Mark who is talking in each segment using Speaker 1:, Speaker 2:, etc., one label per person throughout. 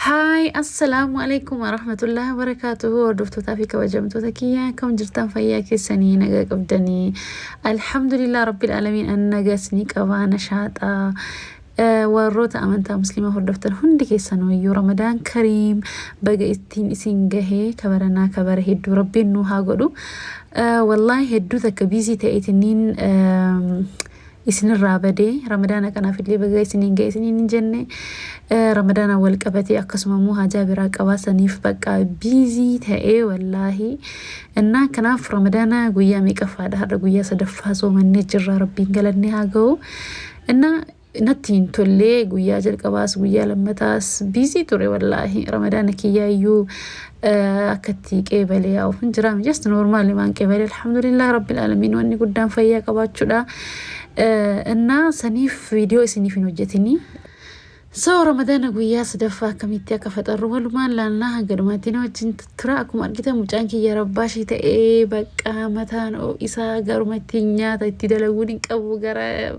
Speaker 1: هاي السلام عليكم ورحمة الله وبركاته. وردفتو تافيك وجمتو تكيا كم جرتان فياكي سنين قبدني. الحمد لله رب العالمين أن نقاسني كوانا شاطا وروتا أمانتا مسلمة وردفتن هندي كيسانو رمضان كريم بقى استين إسنجهي كبرنا كبر هدو ربي نوها قدو والله هدو تكبيزي تأيتنين إسن الرابدي رمضان كان في اللي بقى سنين جاي سنين جنة رمضان أول كبتي أقسم موها جابرا كواسنيف بقى بيزي تأي والله إننا كنا في رمضان قويا ميكفاد هذا قويا صدفها سو من نجر ربي قالني هاجو إننا نتين تولي قويا جل كواس قويا لما تاس بيزي توري والله رمضان كيا يو أكتي كيبلي أو فنجرام جست نورمالي مان كيبلي الحمد لله رب العالمين واني قدام فيا كباتشودا إننا سنيف فيديو سنيف نوجتني سو رمضان قويا صدفا كميتيا كفتر والمان لانها قدماتنا وجن تراكم أرجتا مجانكي يا رباشي تأي بقى متان أو إسا قرمتينيا تدلقون إنكبو قرا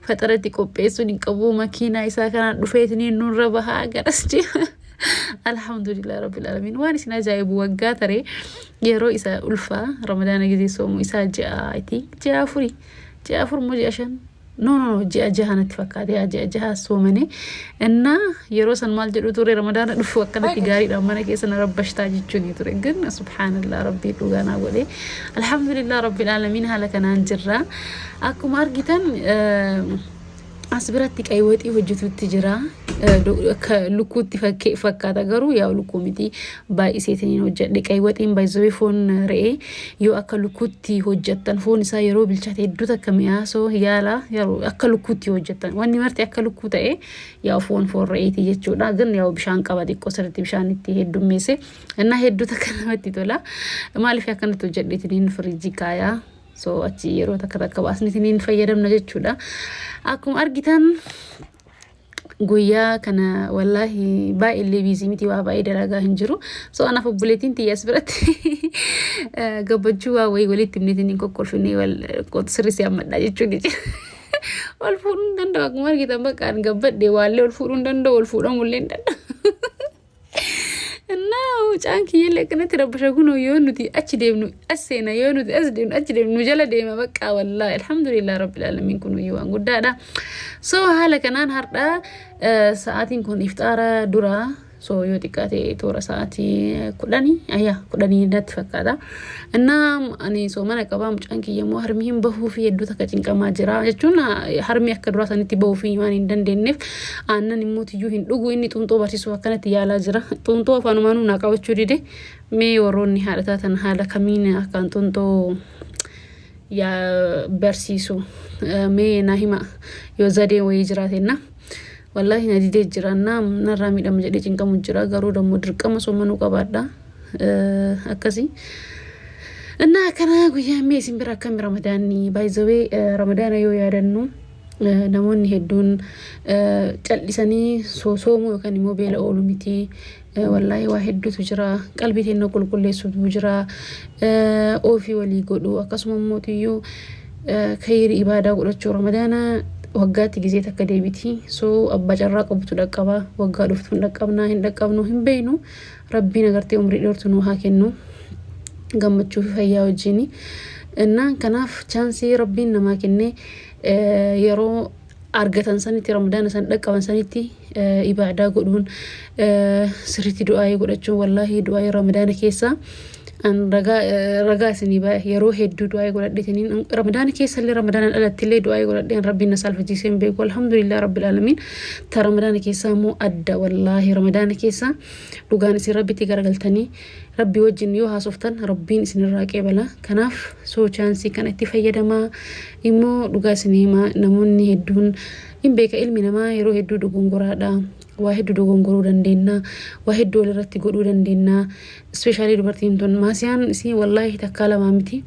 Speaker 1: فترتي كوبيسو إنكبو مكينة إسا كانت رفيتني نور ربها قرستي الحمد لله رب العالمين واني سنا جايبو وقاتري يرو إسا ألفا رمضان جدي سومو إسا جاءتي جاء فرمو جاشن نو جاء جهان تفكاري جاء سومني إننا يروسن مال جلو توري رمضان دفو وكنا تجاري رمضان كيسنا ربشتا جيتشوني توري جن سبحان الله ربي لغانا ولي الحمد لله رب العالمين هلك نانجرا أكو مارجتن أصبرتك أيوتي وجدت التجرا لكوت فكاتا غرو يا لكوميتي باي سيتنين وجدك أيوتين باي زوي فون رئي يو أكا لكوتي وجدتن فون إسا يرو بالشات يدوتا كمياسو يالا يرو أكا لكوتي وجدتن واني مرتي أكا لكوتا يا فون رئي تيجتشو غن يا بشان قبادي قصرتي بشان تي هدو ميسي إنا هدوتا كنمتي تولا مالي فيها كانت وجدتنين فريجي كايا so achi yeroo takka baasnitiniin fayyadamna jechuudha akkuma argitan guyyaa kana wallahi baay'ee biizii miti waa baay'ee dalagaa hin jiru so anaaf obboleettiin tiyyaas biratti gabbachuu waa walitti himnitiniin kokkolfinee wal sirrisii ammadhaa jechuudha wal fuudhuun danda'u akkuma argitan bakka an gabbadhe waallee wal fuudhuun danda'u wal fuudhamullee hin danda'u وجانكي يلي كنا تربشقونه يونتي أجديمنو السنة يونتي أجديمنو جل ديما بقى والله الحمد لله رب العالمين كنوا يوان قدادا سو هلا كنان هردا ساعتين كون إفطار درا سو يوتيكاتي تورا ساعتي كلاني نت فكذا إنام أني سو منا كبام جانكي يمو هرميهم بهو في يدو تكاتين كما جرا يجونا هرمي أكد راسا نتي بهو في يوان دندنف أنا نموت يوهن لغو إني تونتو برسيسو كانت يالا جرا تونتو فانمانو ناكاو تشوري مي وروني حالتاتن حالا كمين أكان تونتو يا برسيسو مي ناهما يوزادين ويجراتنا والله نادي جرانا نرامي دم جدي جنكم جرا غرو دم دركم سومنو كبادا أكاسي أنا كنا قويا ميسين براكم رمضاني بايزوي رمضان يو يارنو نمون هدون لساني سومو يكاني موبيل أولوميتي والله واحد دو تجرا قلبي تنو كل سود مجرا أوفي ولي قدو أكاسم موتيو خير إبادة قلتشو رمضانا waggaatti gisee takka deebiti so abba carraa qabtu dhaqqaba waggaa dhuftu dhaqqabnaa hin dhaqqabnu hin beeynu rabbiin agartee umrii dheertu nu haa kennu gammachuu fi fayyaa wajjini innaan kanaaf chaansii rabbiin namaa kenne yeroo argatan sanitti ramadaana san dhaqqaban sanitti ibaadaa godhuun sirriitti du'aayee godhachuun wallahi du'aayee ramadaana keessa an ragaa sini ba yero heddu du'ay godhadhetinin ramadan keessa le ramadan alatille du'ay godhadhen rabbi nasal fajisen be alhamdulillah rabbil alamin ta ramadan keessa mu adda wallahi ramadan keessa dugan si rabbi ti garagaltani rabbi wajin yo hasoftan rabbin isin raqe bala kanaf so chance kan itti fayyadama immo duga sinima namunni heddun imbeka ilmi nama yero heddu dugungurada واحد دوغون غرو دندينا واحد دولار رتي غدو دندينا سبيشالي دوبرتين تون ماسيان سي والله تكالا مامتي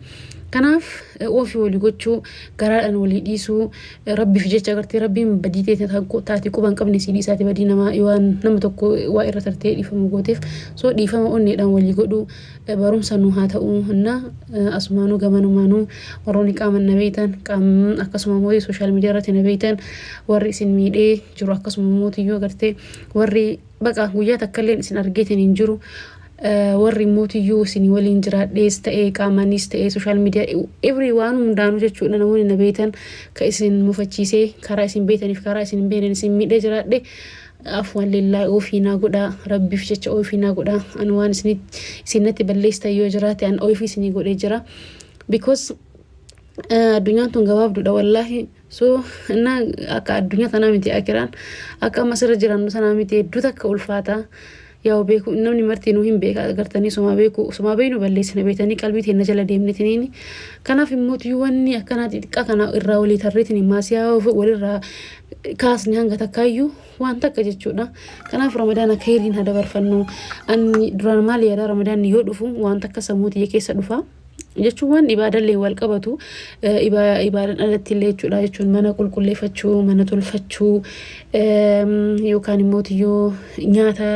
Speaker 1: كناف وفي ولي غوتشو غرال ان ولي ديسو ربي في جيتشا غرتي ربي بديتي تتاكو تاتي كوبان قبني سي ديساتي بدينا ما يوان نمتكو واير ترتي دي فم غوتيف سو دي فم اوني دان ولي غدو باروم سنو هاتاو هنا اسمانو غمانو مانو وروني قامن نبيتن قام اكسمو سوشيال ميديا رتي نبيتن وري سين ميدي جرو اكسمو موتيو غرتي وري baqa guyyaa takkalleen isin argeetin hin jiru warri mootiyyuu isin waliin jiraadhees ta'ee qaamanis ta'ee social media everyone hundaanuu jechuudha namoonni na beekan ka isin mufachiisee karaa isin beetaniif karaa isin hin beekne isin miidhee jiraadhe afwan lillahi ofiina godha rabbiif jecha ofiina godha an waan isinatti balleessta yoo jiraate an ofi isin godhee jira because addunyaan tun gabaabduudha wallahi so na akka addunyaa tanaa miti akiraan akka masira jirannu sanaa miti hedduu takka ulfaata yaa beeku namni martinuu hin beeka agartanii suma beenu balleessina beetanii qalbii teenya jala deemnitiniini kanaaf immoo wanni akkana xixiqqaa kana irraa walii tarreetiin maasiyaa walirraa kaasni hanga takkaayyuu waan takka jechuudha kanaaf ramadaana khayriin hada barfannu anni duraan maal yaada ramadaan yoo dhufu waan takka samuutii keessa dhufa jechuun waan ibaadallee wal qabatu ibaadan alatti illee jechuudha jechuun mana qulqulleeffachuu mana tolfachuu yookaan immoo nyaata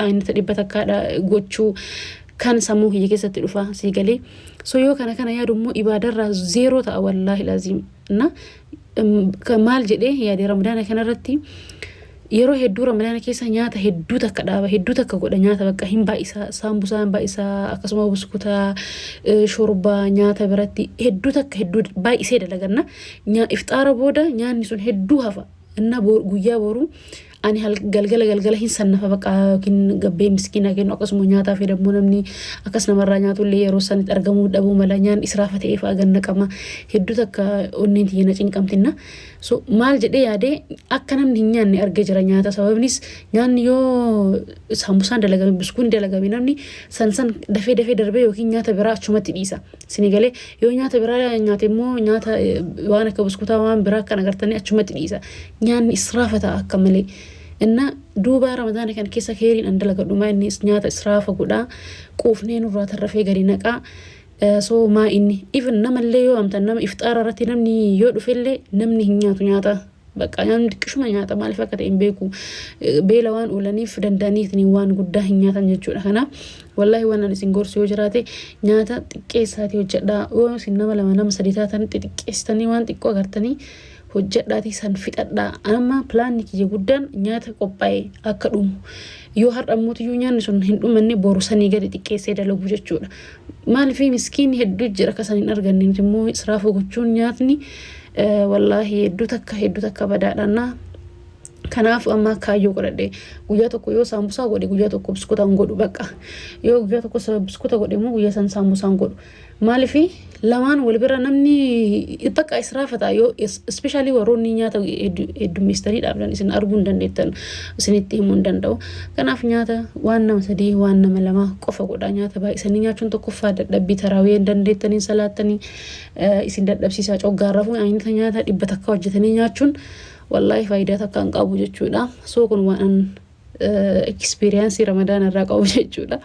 Speaker 1: aynata dhibba takkaadha gochuu kan sammuu hiyya keessatti dhufa siigalee so yoo kana yaadu immoo ibaadarraa zeeroo ta'a wallaahi laazim na maal jedhee yaadee ramadaana kanarratti yeroo hedduu ramadaana keessa nyaata hedduu takka dhaaba hedduu takka godha nyaata bakka hin baay'isaa saambusaa hin baay'isaa akkasuma buskutaa shorbaa nyaata biratti hedduu takka hedduu baay'isee dalaganna ifxaara booda nyaanni sun hedduu hafa inna guyyaa boru ani galgala hin sannafa bakka kin gabbee miskiina kennu akkasuma nyaataa fi dammoo namni akkas namarraa nyaatullee yeroo sanitti argamuu dhabuu mala nyaan israafa ta'ee fa'aa ganna qama hedduu takka onneen tiyya cinqamtinna so maal jedhee yaadee akka namni hin nyaanne argee jira nyaata sababnis nyaanni yoo saambusaan dalagame buskuun dalagame namni san dafee darbee yookiin nyaata biraa achumatti dhiisa sinigalee yoo nyaata biraa nyaate immoo nyaata waan akka buskutaa waan biraa kan agartanii achumatti dhiisa nyaanni israafa ta'a akka malee inna duuba ramadaana kan keessa khayriin an dalagadhu maa inni nyaata israafa godha quufnee nurraa tarrafee gadi naqaa so maa inni even namallee yoo amtan nama ifxaara irratti namni yoo dhufellee namni hin nyaatu nyaata bakka namni xiqqishuma nyaata maaliif akka ta'e hin beeku beela waan oolaniif danda'aniitiin waan guddaa hin nyaatan jechuudha kanaaf wallahi waan ani isin gorsu yoo jiraate nyaata xiqqeessaatii hojjedhaa yoo isin nama lama sadii taatan xiqqeessitanii waan xiqqoo agartanii hojjedhaati san fixadhaa amma pilaanni kiyya guddaan nyaata qophaa'e akka dhumu yoo har'ammootiyuu nyaanni sun hin dhumanne boru sanii gadi xiqqeessee dalagu jechuudha maaliif miskiin hedduu jira akka san hin arganne immoo israafa gochuun nyaatni wallahi hedduu takka badaadhaannaa kanaaf amma kaayyoo godhadhe guyyaa tokko yoo saambusaa godhe guyyaa tokko biskuutaan godhu bakka yoo guyyaa tokko biskuuta godhe immoo guyyaa san saambusaan godhu maaliif lamaan wal bira namni bakka israafata yoo especially warroonni nyaata heddummeessanii dhaabdan isin arguu hin dandeettan isinitti himuu hin danda'u kanaaf nyaata waan nama sadii waan nama lama qofa godha nyaata baay'isanii nyaachuun tokkoffaa dadhabbii taraawee hin dandeettanii salaattanii isin dadhabsiisaa coggaarrafuu aynita nyaata dhibba takka hojjetanii nyaachuun wallahi faayidaa takka hin qabu jechuudha so kun waan experience ramadaan irraa qabu jechuudha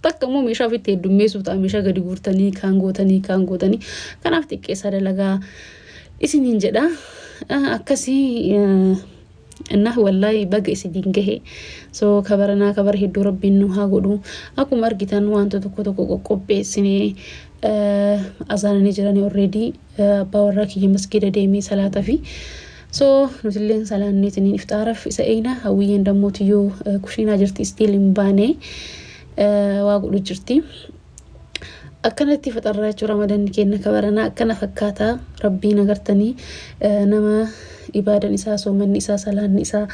Speaker 1: bakka immoo meeshaa ofitti heddummeessuuf ta'a meeshaa gadi guurtanii kaan gootanii kanaaf xiqqeessaa dalagaa isiniin jedha akkasii inna wallahi baga isin gahe so kabara hedduu rabbiin nu haa godhu akkuma argitan wanta tokko qoqqopheessinee azaananii jiranii already abbaa warraa kiyya masgida deemee salaataa fi so nutilleen salaanneetiin iftaaraaf isa eegna hawwiyyeen dammootiyoo kushiinaa jirti stiil hin baane waa godhu jirti akkanatti faxarraa jechuun ramadan kenna kabaranaa akkana fakkaata rabbiin agartanii nama ibaadan isaa soomanni isaa salaanni isaa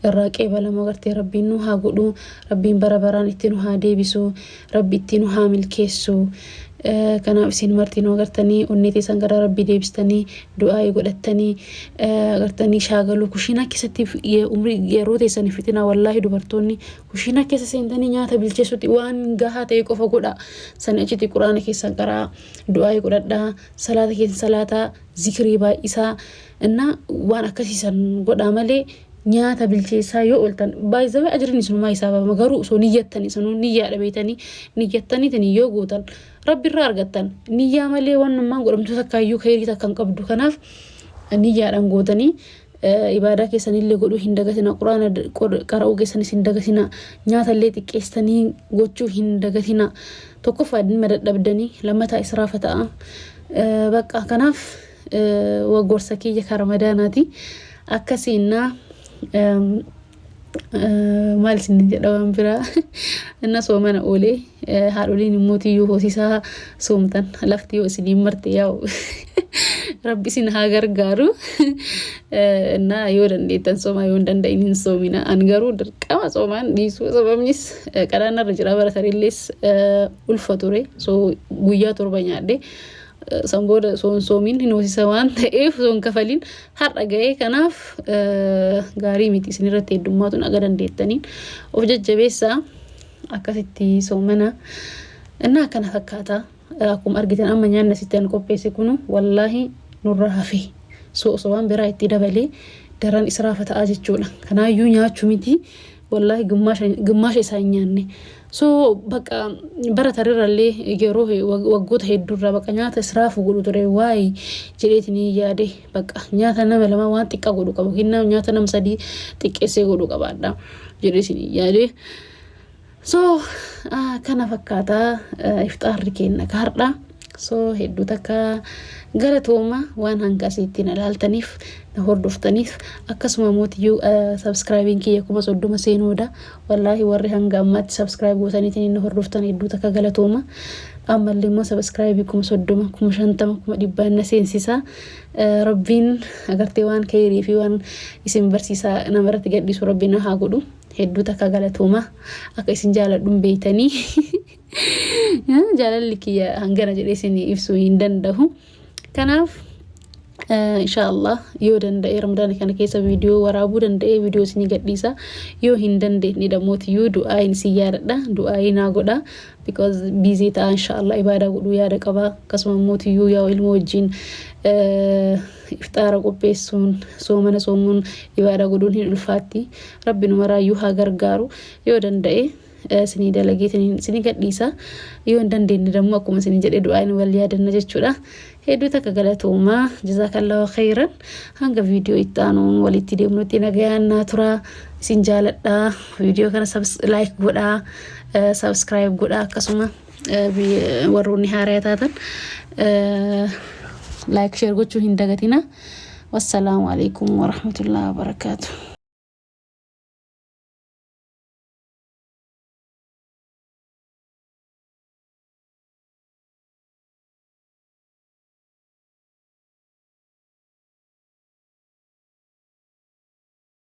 Speaker 1: irraa qeebalama agartee rabbiin nu haa godhu rabbiin bara baraan itti nu haa deebisu rabbi itti nu haa milkeessu kanaaf isin martinoo agartanii onneetii san gara rabbii deebistanii du'aa godhattanii agartanii shaagaluu kushiinaa keessatti umrii yeroo teessanii fitinaa wallahi dubartoonni kushiinaa keessa seentanii nyaata bilcheessutti waan gahaa ta'e qofa godha sana achitti quraana keessan qaraa du'aa godhadhaa salaata keessa salaataa zikrii baay'isaa inna waan akkasiisan godhaa malee nyaata bilcheessaa yoo oltan baay'ee ajriin isumaa isaaba garuu osoo niyyattanii sanuu niyyaadha beeytanii niyyattaniitiin yoo gootan rabbi irraa argattan niyyaa malee waan namaan godhamtu takkaayyuu khayrii takka hin qabdu kanaaf niyyaadhaan gootanii ibaadaa keessanillee godhuu hin dagatina quraana qara'uu keessanis hin dagatina nyaatallee xiqqeessanii gochuu hin dagatina tokkoffaa dhimma dadhabdanii lammataa israafa ta'a bakka kanaaf waggorsa kiyya ka ramadaanaati akkasiinna maal isin jedhaman bira inna soomana oolee haadholiin immoo hoosisaa soomtan lafti yoo isin marte yaa'u rabbi isin haa gargaaru እና yoo dandeettan soomaa yoo danda'in hin soomina an garuu dirqama soomaan dhiisuu sababnis qadaanarra jira baratariillees ulfa ture so guyyaa torba nyaadhe sanbooda soomiin hin hoosisa waan ta'eef soon kafaliin har'a ga'ee kanaaf gaarii miti isin irratti heddummaatuun aga dandeettaniin of jajjabeessaa akkasitti soomana innaa kana fakkaata akkuma argitan amma nyaanna sittan qopheesse kunu wallaahi nurra hafe soowwan biraa itti dabalee daran israafa ta'aa jechuudha kanaayyuu nyaachuu miti wallaahi gummaasha isaa nyaanne so baqa baratarirallee yeroo waggoota hedduurra baqa nyaata israafu godhu ture waay jedheetini yaade baqa nyaata nama lama waan xiqqaa godhu qaba hinna nyaata nama sadii xiqqeessee godhu qabaadha jedheetini yaade so kana fakkaata ifxaarri keenya kaardha so hedduu takka galatooma waan hangasiitti na laaltaniif na hordoftaniif akkasuma mootiyyuu subscribing kiyya kuma 30 seenooda wallaahi warri hanga ammaatti subscribe gootaniitiin na hordoftan hedduu takka galatooma ammallee immoo subscribe kuma 30 kuma 50 kuma 100 na seensisa rabbiin agartee waan khairii fi waan isin barsiisaa namarratti gadhiisu rabbiin haa godhu hedduu takka galatooma akka isin jaaladhuun beeytanii jaalalli kiyya hangana jedhee isin ibsuu hin danda'u kanaaf inshallah yoo danda'e ramadaan kana keessa video waraabuu danda'e video isin gadhiisa yoo hin dandeenye damootiyyuu du'aa in si yaadadha du'aa ina godha because busy ta inshallah ibaada godhu yaada qaba kasuma mootiyyuu yaa ilmo wajjin iftaara qopheessuun soomana soomuun ibaada godhuun hin ulfaatti rabbinu maraayyuu haa gargaaru yoo danda'e sini dalageetiin sini gadhiisa yoo dandeenye dammoo akkuma sini jedhe du'aa in wal yaadanna jechuudha hedduu takka galatooma jazakallahu khairan hanga video ittaanuun walitti deemnutti nagayaan naa tura isin jaaladha video kana like godha subscribe godha akkasuma warroonni haaraa taatan like share gochuu hin dagatina wassalamu alaikum warahmatullahi wabarakatuh